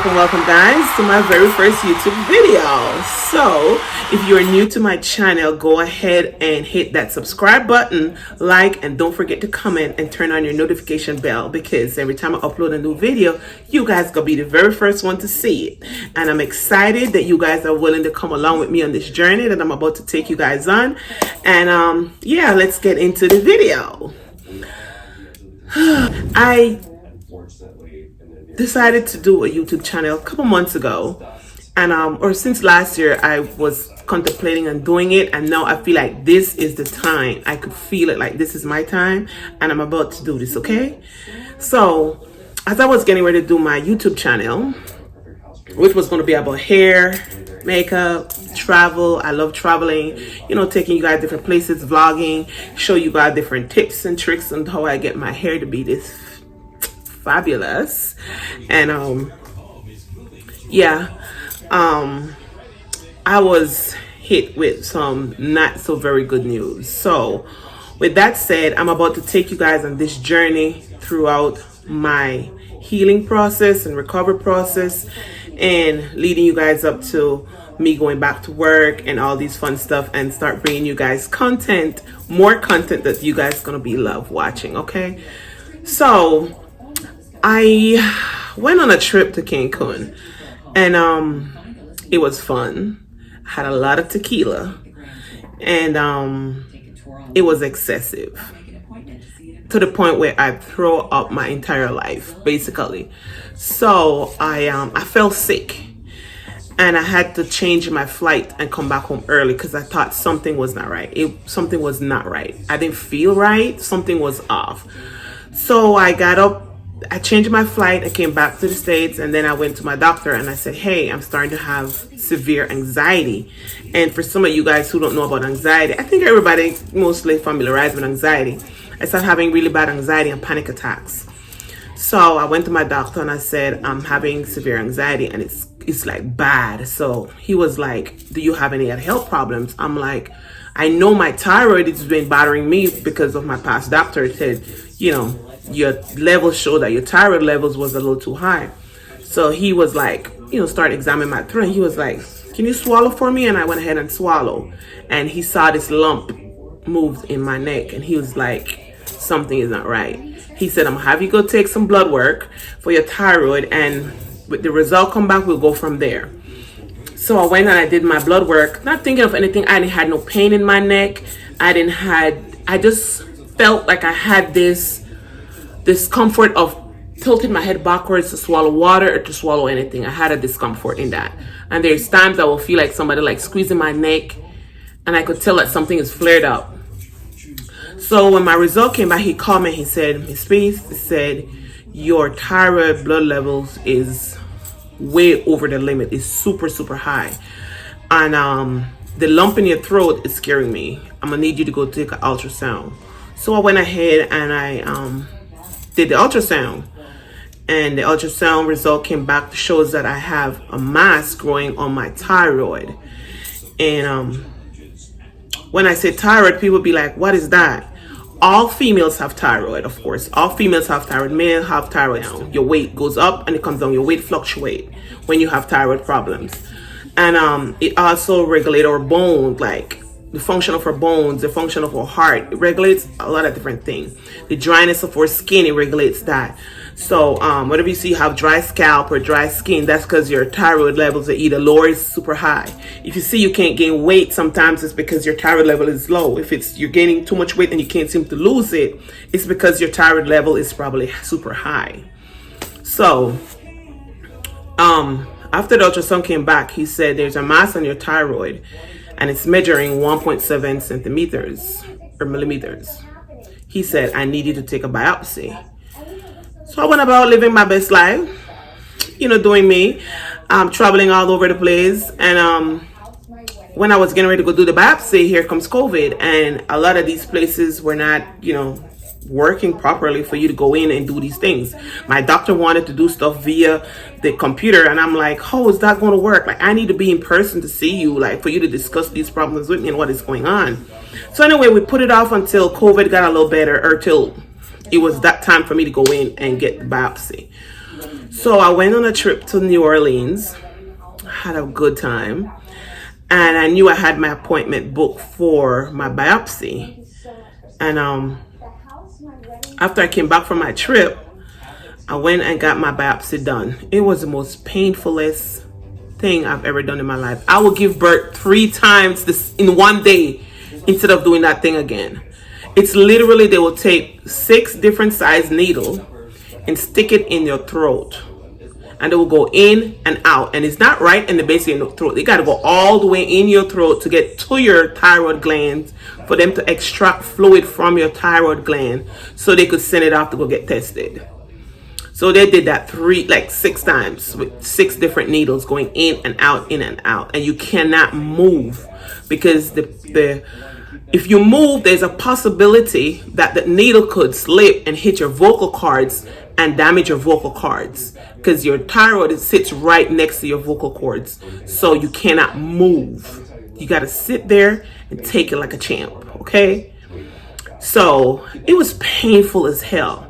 welcome guys to my very first YouTube video. So if you are new to my channel, go ahead and hit that subscribe button, like, and don't forget to comment and turn on your notification bell, because every time I upload a new video, you guys gonna be the very first one to see it. And I'm excited that you guys are willing to come along with me on this journey that I'm about to take you guys on. And yeah, let's get into the video. I decided to do a YouTube channel a couple months ago, and or since last year I was contemplating on doing it, and now I feel like this is the time. I could feel it, like this is my time and I'm about to do this. Okay, so as I was getting ready to do my YouTube channel, which was going to be about hair, makeup, travel. I love traveling, you know, taking you guys different places, vlogging, show you guys different tips and tricks on how I get my hair to be this fabulous. And yeah, I was hit with some not so very good news. So with that said, I'm about to take you guys on this journey throughout my healing process and recovery process, and leading you guys up to me going back to work and all these fun stuff, and start bringing you guys content, more content that you guys gonna be love watching. Okay, so I went on a trip to Cancun, and it was fun. I had a lot of tequila, and it was excessive to the point where I throw up my entire life, basically. So I fell sick, and I had to change my flight and come back home early because I thought something was not right. Something was not right. I didn't feel right. Something was off. So I got up, I changed my flight, I came back to the States, and then I went to my doctor and I said, hey, I'm starting to have severe anxiety. And for some of you guys who don't know about anxiety, I think everybody mostly familiarized with anxiety. I started having really bad anxiety and panic attacks. So I went to my doctor and I said, I'm having severe anxiety and it's like bad. So he was like, do you have any health problems? I'm like, I know my thyroid has been bothering me because of my past doctor. It said, you know, your levels show that your thyroid levels was a little too high. So he was like, you know, start examining my throat. He was like, can you swallow for me? And I went ahead and swallow. And he saw this lump moved in my neck, and he was like, something is not right. He said, I'm gonna have you go take some blood work for your thyroid, and with the result come back, we'll go from there. So I went and I did my blood work, not thinking of anything. I didn't had no pain in my neck. I just felt like I had this discomfort of tilting my head backwards to swallow water or to swallow anything. I had a discomfort in that. And there's times I will feel like somebody like squeezing my neck, and I could tell that something is flared up. So when my result came back, he called me, he said, Miss Peace, he said, your thyroid blood levels is way over the limit. It's super, super high. And the lump in your throat is scaring me. I'm gonna need you to go take an ultrasound. So I went ahead and I did the ultrasound. And the ultrasound result came back, shows that I have a mass growing on my thyroid. And when I say thyroid, people be like, what is that? All females have thyroid, of course. All females have thyroid. Men have thyroid now. Your weight goes up and it comes down. Your weight fluctuates when you have thyroid problems. And it also regulates our bones, like the function of our bones, the function of our heart. It regulates a lot of different things. The dryness of our skin, it regulates that. So whenever you see you have dry scalp or dry skin, that's because your thyroid levels are either low or is super high. If you see you can't gain weight, sometimes it's because your thyroid level is low. If it's you're gaining too much weight and you can't seem to lose it, it's because your thyroid level is probably super high. So after the ultrasound came back, he said there's a mass on your thyroid and it's measuring 1.7 centimeters or millimeters. He said, I need you to take a biopsy. So I went about living my best life, you know, doing me, traveling all over the place. And when I was getting ready to go do the biopsy, here comes COVID. And a lot of these places were not, you know, working properly for you to go in and do these things. My doctor wanted to do stuff via the computer, and I'm like, how is that going to work? Like, I need to be in person to see you, like, for you to discuss these problems with me and what is going on. So anyway, we put it off until COVID got a little better, or till it was that time for me to go in and get the biopsy. So I went on a trip to New Orleans, had a good time, and I knew I had my appointment booked for my biopsy. And after I came back from my trip, I went and got my biopsy done. It was the most painfulest thing I've ever done in my life. I will give birth 3 times this in one day instead of doing that thing again. It's literally, they will take 6 different size needles and stick it in your throat, and they will go in and out, and it's not right in the base of your throat. They got to go all the way in your throat to get to your thyroid glands for them to extract fluid from your thyroid gland so they could send it off to go get tested. So they did that 6 times with 6 different needles going in and out, and you cannot move because if you move, there's a possibility that the needle could slip and hit your vocal cords and damage your vocal cords, because your thyroid sits right next to your vocal cords, so you cannot move. You got to sit there and take it like a champ, okay? So it was painful as hell.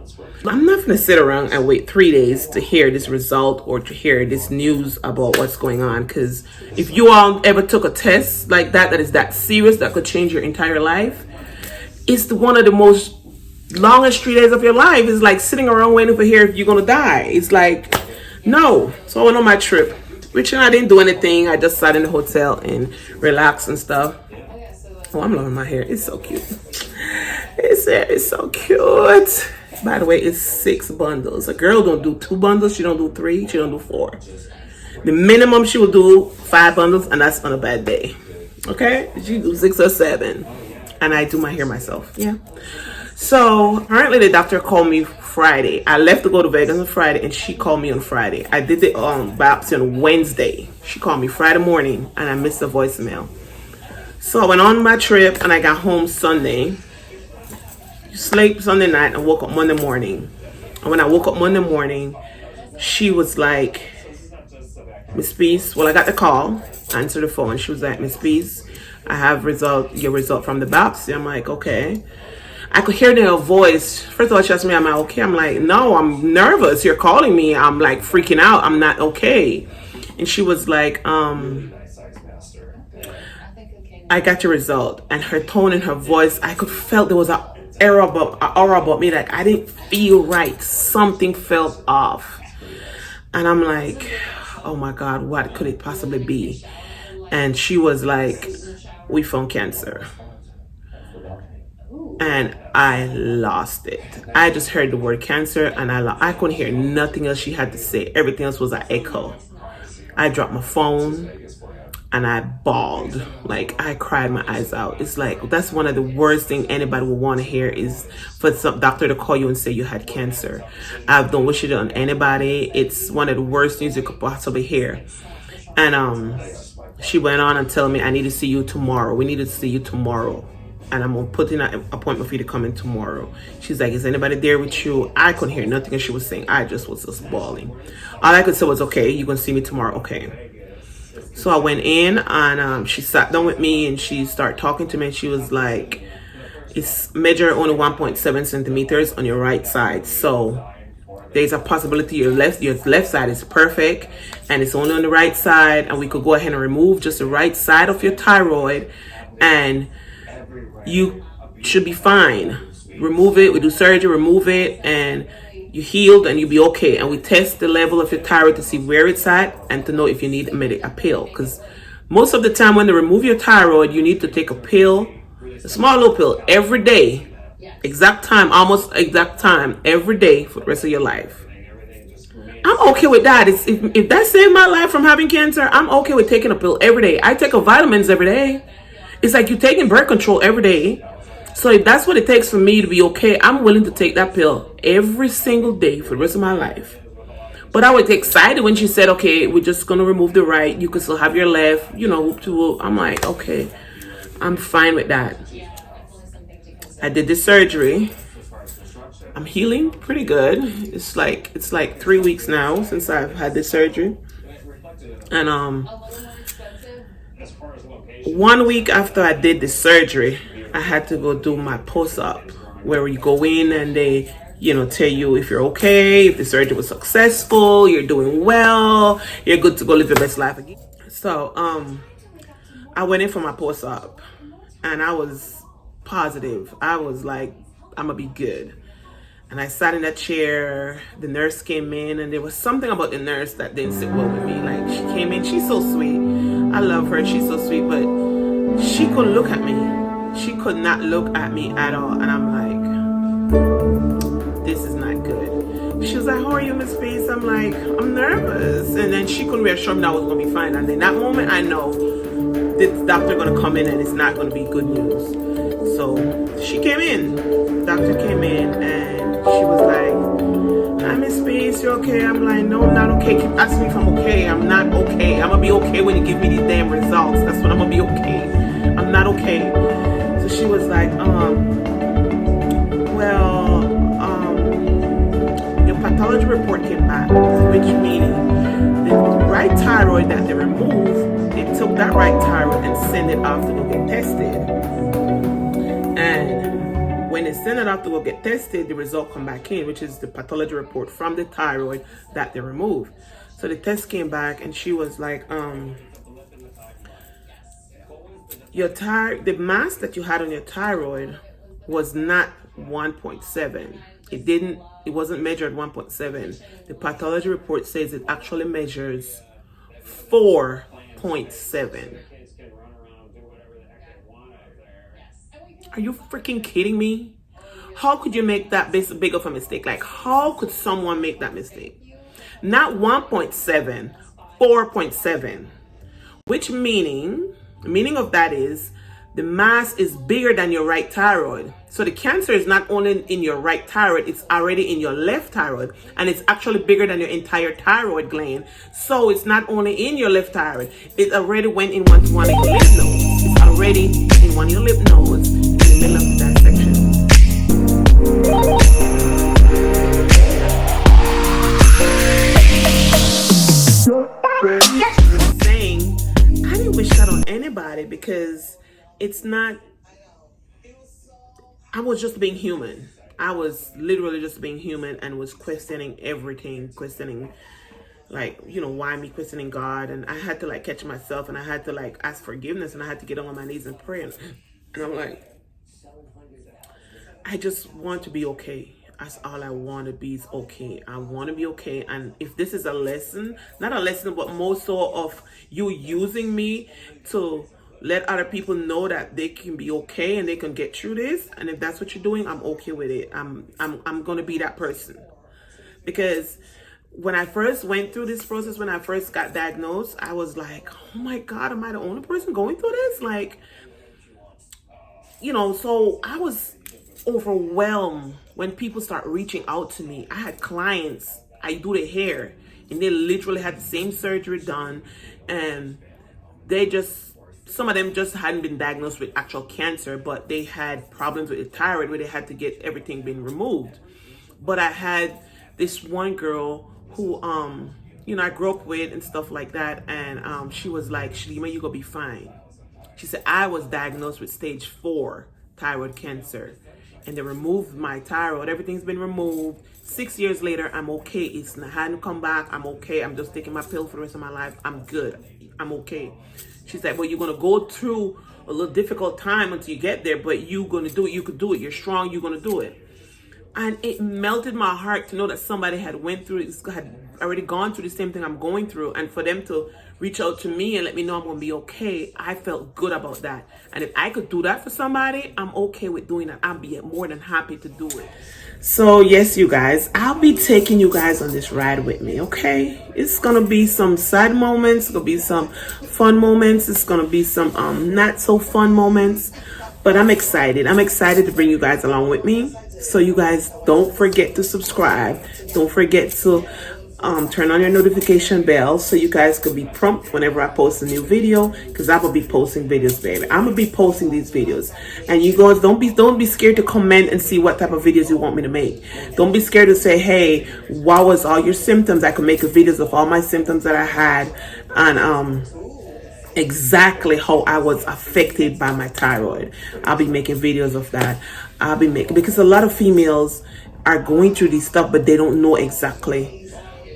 I'm not going to sit around and wait 3 days to hear this result or to hear this news about what's going on, because if you all ever took a test like that is that serious, that could change your entire life, it's one of the most longest 3 days of your life. Is like sitting around waiting for hear if you're going to die. It's like, no. So I went on my trip, which I didn't do anything. I just sat in the hotel and relaxed and stuff. Oh, I'm loving my hair. It's so cute. It's so cute. By the way, it's 6 bundles. A girl don't do 2 bundles. She don't do 3. She don't do 4. The minimum she will do 5 bundles, and that's on a bad day. Okay? She do 6 or 7. And I do my hair myself. Yeah. So apparently the doctor called me Friday. I left to go to Vegas on Friday, and she called me on Friday. I did the biopsy on Wednesday. She called me Friday morning, and I missed the voicemail. So I went on my trip, and I got home Sunday. Slept Sunday night and woke up Monday morning. And when I woke up Monday morning, she was like, Miss Peace. Well, I got the call, answered the phone. She was like, Miss Peace, I have your result from the biopsy. I'm like, okay. I could hear in her voice. First of all, she asked me, am I okay? I'm like, no, I'm nervous. You're calling me. I'm like freaking out. I'm not okay. And she was like, I got your result. And her tone and her voice, I could felt there was a aura about me, like I didn't feel right. Something felt off, and I'm like, oh my God, what could it possibly be? And she was like, we found cancer. And I lost it. I just heard the word cancer, and I couldn't hear nothing else she had to say. Everything else was an echo. I dropped my phone and I bawled. Like, I cried my eyes out. It's like, that's one of the worst things anybody would want to hear, is for some doctor to call you and say you had cancer. I don't wish it on anybody. It's one of the worst news you could possibly hear. And she went on and told me, I need to see you tomorrow. We need to see you tomorrow. And I'm going to put in an appointment for you to come in tomorrow. She's like, is anybody there with you? I couldn't hear nothing she was saying. I just was bawling. All I could say was, okay, you're going to see me tomorrow. Okay. So I went in, and she sat down with me, and she started talking to me, and she was like, it's measure only 1.7 centimeters on your right side. So there's a possibility your left side is perfect, and it's only on the right side, and we could go ahead and remove just the right side of your thyroid, and you should be fine. Remove it, we do surgery, remove it, and you healed, and you'll be okay. And we test the level of your thyroid to see where it's at and to know if you need a pill. Because most of the time when they remove your thyroid, you need to take a pill, a small little pill, every day, exact time, almost exact time, every day for the rest of your life. I'm okay with that. If that saved my life from having cancer, I'm okay with taking a pill every day. I take vitamins every day. It's like you're taking birth control every day. So if that's what it takes for me to be okay, I'm willing to take that pill every single day for the rest of my life. But I was excited when she said, okay, we're just going to remove the right. You can still have your left, whoop to whoop. I'm like, okay, I'm fine with that. I did the surgery. I'm healing pretty good. It's like 3 weeks now since I've had this surgery. And 1 week after I did the surgery, I had to go do my post-op, where you go in and they tell you if you're okay, if the surgery was successful, you're doing well, you're good to go live your best life again. So I went in for my post-op and I was positive. I was like, I'm gonna be good. And I sat in that chair, the nurse came in, and there was something about the nurse that didn't sit well with me. Like, she came in, she's so sweet, I love her, she's so sweet, but she couldn't look at me. She could not look at me at all. And I'm like, this is not good. She was like, how are you, Miss Face? I'm like, I'm nervous. And then she couldn't reassure me that I was gonna be fine. And in that moment, I know this doctor gonna come in and it's not gonna be good news. So she came in, doctor came in, and she was like, hi, Miss Face, you okay? I'm like, no, I'm not okay. Keep asking me if I'm okay. I'm not okay. I'm gonna be okay when you give me these damn results. That's when I'm gonna be okay. I'm not okay. So she was like, your pathology report came back, which meaning the right thyroid that they removed, they took that right thyroid and sent it off to go get tested. And when they send it off to go get tested, the result come back in, which is the pathology report from the thyroid that they removed. So the test came back and she was like, the mass that you had on your thyroid was not 1.7. It wasn't measured 1.7. The pathology report says it actually measures 4.7. Are you freaking kidding me? How could you make that big of a mistake? Like, how could someone make that mistake? Not 1.7, 4.7. Which the meaning of that is the mass is bigger than your right thyroid. So the cancer is not only in your right thyroid, it's already in your left thyroid, and it's actually bigger than your entire thyroid gland. So it's not only in your left thyroid, it already went in one of your lymph nodes. It's already in one of your lymph nodes in the middle of the dissection. I'm saying I didn't wish that on anybody because it's not. I was just being human. I was literally just being human and was questioning everything, questioning why me, questioning God. And I had to catch myself, and I had to ask forgiveness, and I had to get on my knees and pray. And I'm like, I just want to be okay. That's all I want to be is okay. I want to be okay. And if this is a lesson, not a lesson, but more so of you using me to let other people know that they can be okay and they can get through this. And if that's what you're doing, I'm okay with it. I'm going to be that person. Because when I first went through this process, when I first got diagnosed, I was like, oh my God, am I the only person going through this? So I was overwhelmed when people start reaching out to me. I had clients, I do their hair, and they literally had the same surgery done, and some of them just hadn't been diagnosed with actual cancer, but they had problems with the thyroid where they had to get everything being removed. But I had this one girl who I grew up with and stuff like that, and she was like, Shalima, you're gonna be fine. She said, I was diagnosed with stage 4 thyroid cancer, and they removed my thyroid. Everything's been removed. 6 years later, I'm okay. It's not hadn't come back. I'm okay. I'm just taking my pill for the rest of my life. I'm good. I'm okay. She's like, well, you're gonna go through a little difficult time until you get there, but you're gonna do it. You could do it. You're strong. You're gonna do it. And it melted my heart to know that somebody had already gone through the same thing I'm going through, and for them to reach out to me and let me know I'm gonna be okay. I felt good about that. And if I could do that for somebody, I'm okay with doing that. I'll be more than happy to do it. So yes, you guys, I'll be taking you guys on this ride with me, okay? It's gonna be some sad moments, it's gonna be some fun moments, it's gonna be some not so fun moments, but I'm excited. I'm excited to bring you guys along with me. So you guys don't forget to subscribe. Don't forget to turn on your notification bell so you guys can be prompt whenever I post a new video, because I will be posting videos, baby. I'm gonna be posting these videos, and you guys don't be scared to comment and see what type of videos you want me to make. Don't be scared to say, hey, what was all your symptoms? I could make a videos of all my symptoms that I had, and exactly how I was affected by my thyroid. I'll be making videos of that. I'll be making, because a lot of females are going through this stuff, but they don't know exactly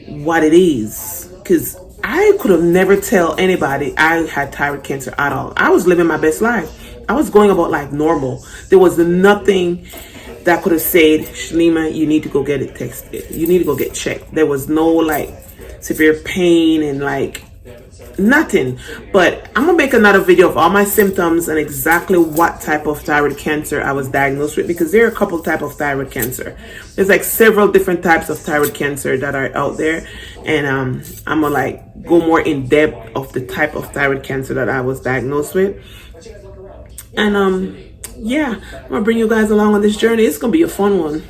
what it is. Because I could have never tell anybody I had thyroid cancer at all. I was living my best life. I was going about like normal. There was nothing that could have said, Shalima, you need to go get it tested. You need to go get checked. There was no like severe pain and like nothing. But I'm gonna make another video of all my symptoms and exactly what type of thyroid cancer I was diagnosed with, because there are a couple type of thyroid cancer. There's like several different types of thyroid cancer that are out there, and I'm gonna like go more in depth of the type of thyroid cancer that I was diagnosed with. And yeah, I'm gonna bring you guys along on this journey. It's gonna be a fun one.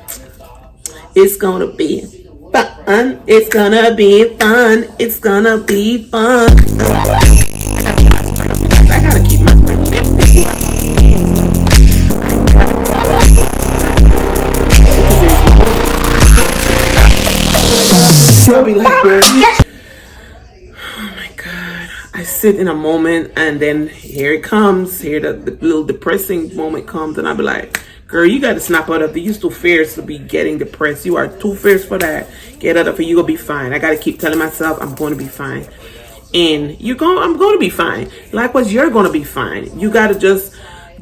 It's gonna be fun. It's gonna be fun. It's gonna be fun. I gotta keep my I'll be like, oh my God. I sit in a moment and then here it comes. Here the little depressing moment comes, and I'll be like, girl, you got to snap out of it. You're too fierce to be getting depressed. You are too fierce for that. Get out of it. You're going to be fine. I got to keep telling myself I'm going to be fine. And I'm going to be fine. Likewise, you're going to be fine. You got to just,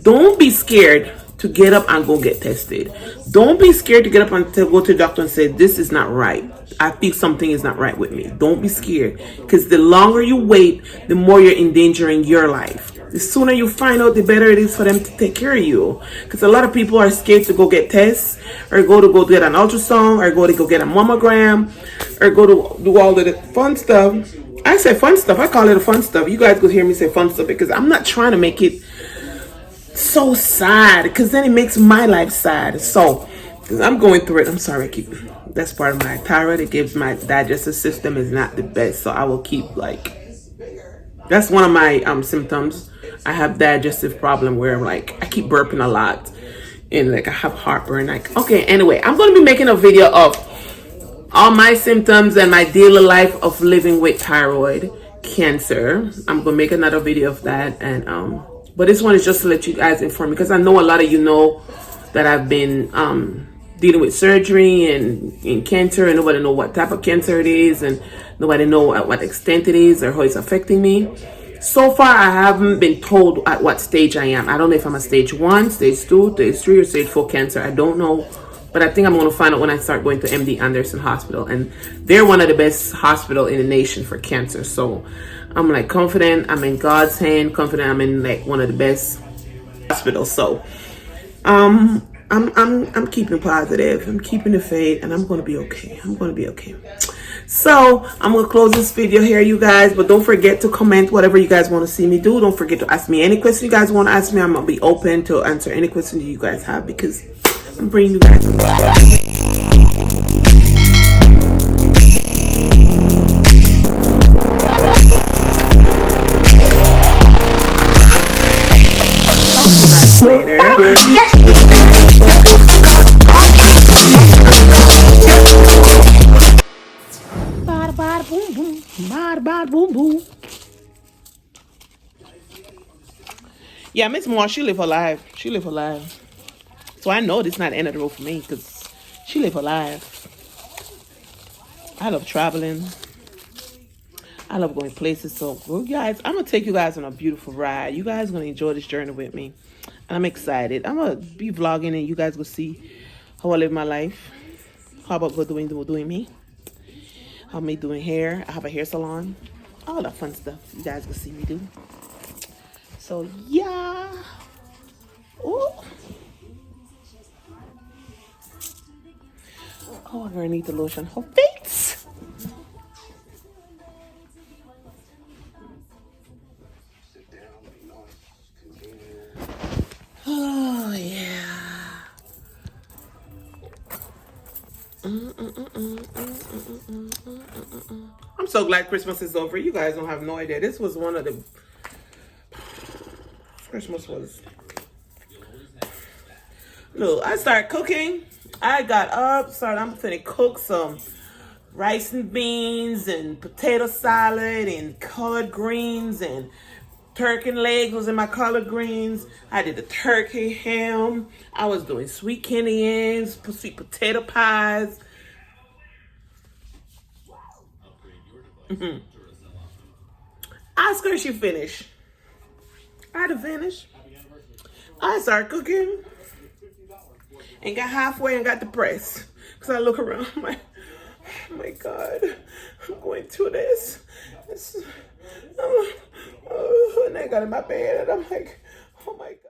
don't be scared to get up and go get tested. Don't be scared to get up and to go to the doctor and say, this is not right. I feel something is not right with me. Don't be scared, because the longer you wait, the more you're endangering your life. The sooner you find out, the better it is for them to take care of you. Because a lot of people are scared to go get tests, or go get an ultrasound, or go get a mammogram, or go to do all of the fun stuff. I say fun stuff. I call it a fun stuff. You guys could hear me say fun stuff, because I'm not trying to make it so sad, because then it makes my life sad. So, because I'm going through it. I'm sorry, that's part of my thyroid. It gives my digestive system is not the best. So I will keep like, that's one of my symptoms. I have digestive problem where like I keep burping a lot, and like I have heartburn. Like, okay, anyway, I'm going to be making a video of all my symptoms and my daily life of living with thyroid cancer. I'm going to make another video of that, and but this one is just to let you guys inform, because I know a lot of you know that I've been dealing with surgery and cancer, and nobody know what type of cancer it is, and nobody know at what extent it is or how it's affecting me. So far, I haven't been told at what stage I am. I don't know if I'm a stage 1, stage 2, stage 3, or stage 4 cancer. I don't know. But I think I'm going to find out when I start going to MD Anderson Hospital. And they're one of the best hospitals in the nation for cancer. So I'm like confident I'm in God's hand, confident I'm in like one of the best hospitals. So I'm keeping positive. I'm keeping the faith, and I'm going to be okay. I'm going to be okay. So I'm going to close this video here, you guys. But don't forget to comment whatever you guys want to see me do. Don't forget to ask me any question you guys want to ask me. I'm going to be open to answer any question you guys have, because I'm bringing you guys boom boom. Yeah, Miss Moore, she live her life. She live her life. So I know this is not the end of the road for me, because she live her life. I love traveling. I love going places. So, well, guys, I'm going to take you guys on a beautiful ride. You guys are going to enjoy this journey with me. And I'm excited. I'm going to be vlogging, and you guys will see how I live my life. How about doing me? How me doing hair. I have a hair salon. All that fun stuff you guys will see me do. So, yeah. Ooh. Oh, I'm gonna need the lotion her face. Oh yeah. I'm so glad Christmas is over. You guys don't have no idea. This was one of the Christmas was. Look, I started cooking. I got up, I'm finna cook some rice and beans and potato salad and collard greens and Turkey legs was in my collard greens. I did the turkey ham. I was doing sweet kidney yams, sweet potato pies. Ask her if she finished. I had to finish. I started cooking and got halfway and got depressed because I look around. I'm like, oh my God, I'm going through this. And I got in my bed and I'm like, oh my God.